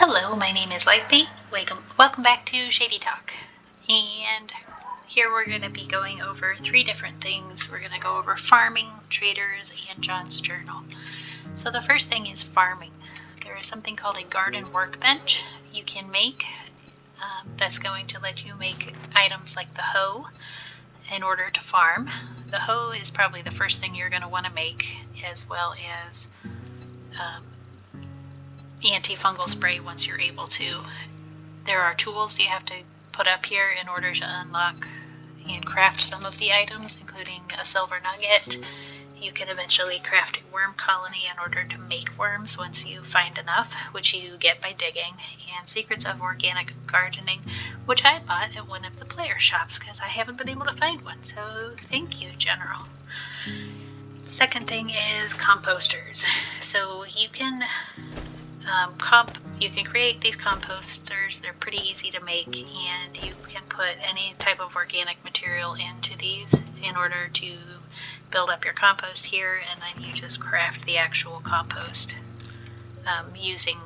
Hello, my name is Lightbeat. Welcome back to Shady Talk. And here we're going to be going over 3 different things. We're going to go over farming, traders, and John's journal. So the first thing is farming. There is something called a garden workbench you can make that's going to let you make items like the hoe in order to farm. The hoe is probably the first thing you're going to want to make, as well as antifungal spray once you're able to. There are tools you have to put up here in order to unlock and craft some of the items, including a silver nugget. You can eventually craft a worm colony in order to make worms once you find enough, which you get by digging, and secrets of organic gardening, which I bought at one of the player shops because I haven't been able to find one, so thank you, General. The second thing is composters. So you can create these composters. They're pretty easy to make, and you can put any type of organic material into these in order to build up your compost here, and then you just craft the actual compost using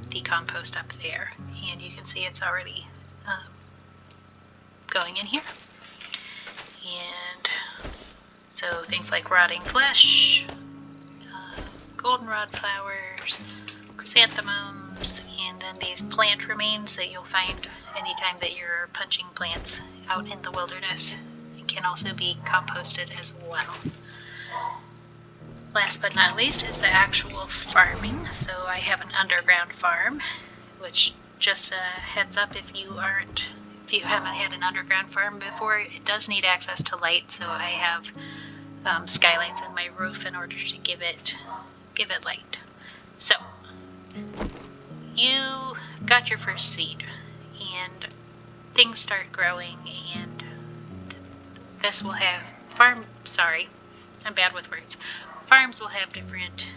the compost up there. And you can see it's already going in here. And so things like rotting flesh, goldenrod flowers, chrysanthemums, and then these plant remains that you'll find anytime that you're punching plants out in the wilderness. It can also be composted as well. Last but not least is the actual farming. So I have an underground farm, which just a heads up, if you haven't had an underground farm before, it does need access to light. So I have skylights in my roof in order to give it light. So you got your first seed, and things start growing, and this will have I'm bad with words. Farms will have different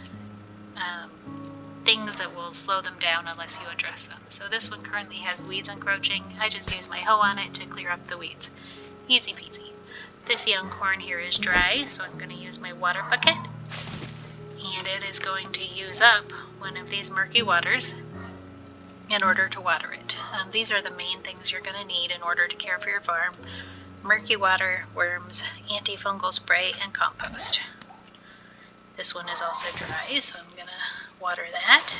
things that will slow them down unless you address them. So this one currently has weeds encroaching. I just use my hoe on it to clear up the weeds. Easy peasy. This young corn here is dry, so I'm going to use my water bucket, and it is going to use up one of these murky waters in order to water it. These are the main things you're going to need in order to care for your farm: murky water, worms, antifungal spray, and compost. This one is also dry, so I'm going to water that.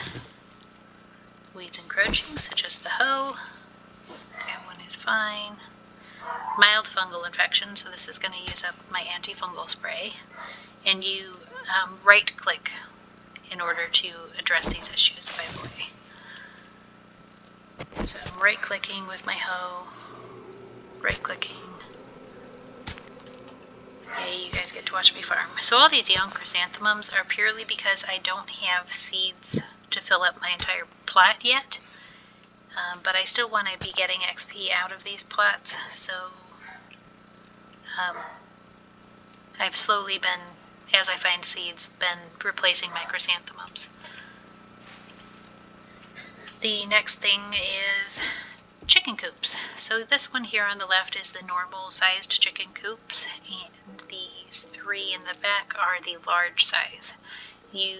Weeds encroaching, so just the hoe. That one is fine. Mild fungal infection, so this is going to use up my antifungal spray. And you right click in order to address these issues, by the way. So I'm right clicking with my hoe, right clicking. Yay, you guys get to watch me farm. So all these young chrysanthemums are purely because I don't have seeds to fill up my entire plot yet. But I still want to be getting XP out of these plots, so I've slowly been, as I find seeds, been replacing my chrysanthemums. The next thing is chicken coops. So this one here on the left is the normal sized chicken coops, and these 3 in the back are the large size. You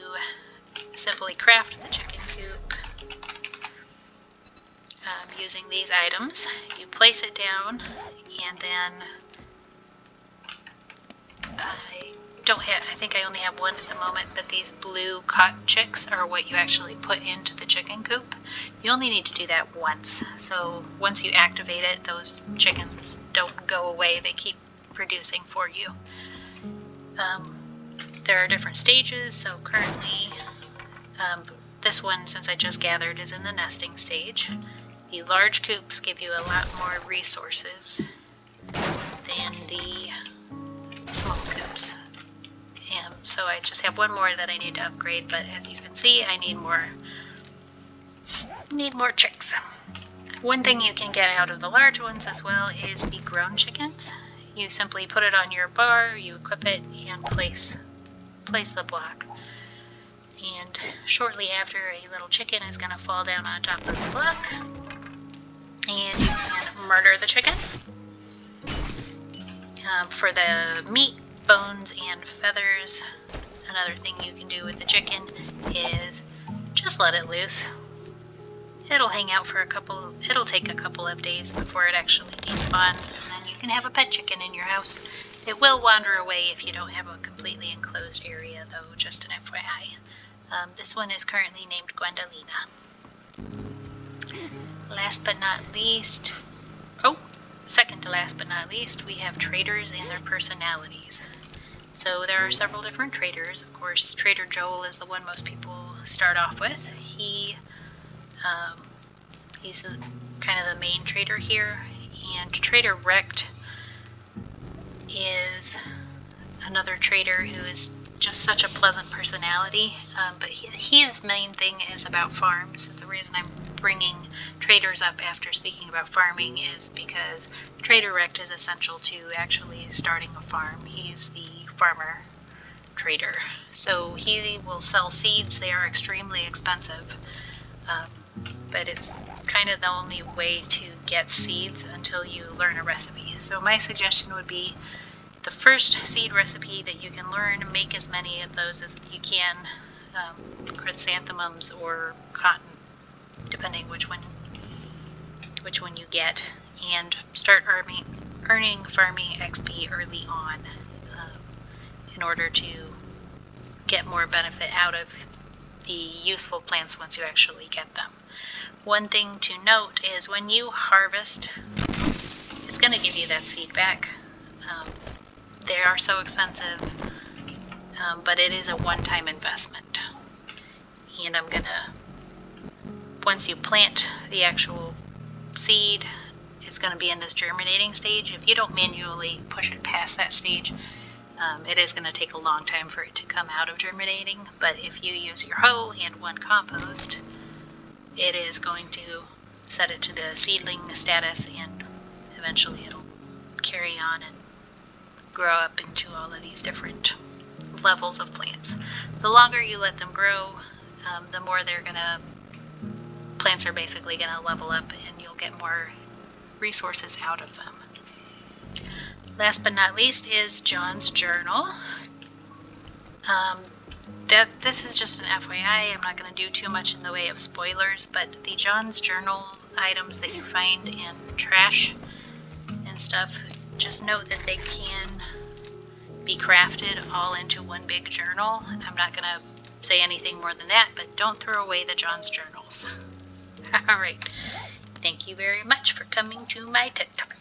simply craft the chicken coop using these items. You place it down, and then I think I only have one at the moment, but these blue cotton chicks are what you actually put into the chicken coop. You only need to do that once. So once you activate it, those chickens don't go away. They keep producing for you. There are different stages. So currently, this one, since I just gathered, is in the nesting stage. The large coops give you a lot more resources than the small coops. So I just have one more that I need to upgrade, but as you can see, I need more chicks. One thing you can get out of the large ones as well is the grown chickens. You simply put it on your bar, you equip it, and place the block. And shortly after, a little chicken is going to fall down on top of the block, and you can murder the chicken. For the meat, bones, and feathers, another thing you can do with the chicken is just let it loose. It'll hang out for it'll take a couple of days before it actually despawns, and then you can have a pet chicken in your house. It will wander away if you don't have a completely enclosed area, though, just an FYI. This one is currently named Gwendolina. Last but not least, second to last but not least, we have traders and their personalities. So there are several different traders. Of course, Trader Joel is the one most people start off with. He's kind of the main trader here, and Trader Rect is another trader who is just such a pleasant personality, but his main thing is about farms. The reason I'm bringing traders up after speaking about farming is because Trader Rect is essential to actually starting a farm. He's the farmer trader, so he will sell seeds. They are extremely expensive, but it's kind of the only way to get seeds until you learn a recipe. So my suggestion would be the first seed recipe that you can learn, make as many of those as you can, chrysanthemums or cotton, depending which one you get, and start earning farming XP early on in order to get more benefit out of the useful plants once you actually get them. One thing to note is when you harvest, it's going to give you that seed back. They are so expensive, but it is a one-time investment. And I'm gonna, once you plant the actual seed, it's going to be in this germinating stage. If you don't manually push it past that stage, it is going to take a long time for it to come out of germinating. But if you use your hoe and one compost, it is going to set it to the seedling status, and eventually it'll carry on and grow up into all of these different levels of plants. The longer you let them grow, the more plants are basically going to level up, and you'll get more resources out of them. Last but not least is John's journal. This is just an FYI. I'm not going to do too much in the way of spoilers, but the John's journal items that you find in trash and stuff, just note that they can be crafted all into one big journal. I'm not going to say anything more than that, but don't throw away the John's journals. Alright, thank you very much for coming to my TikTok.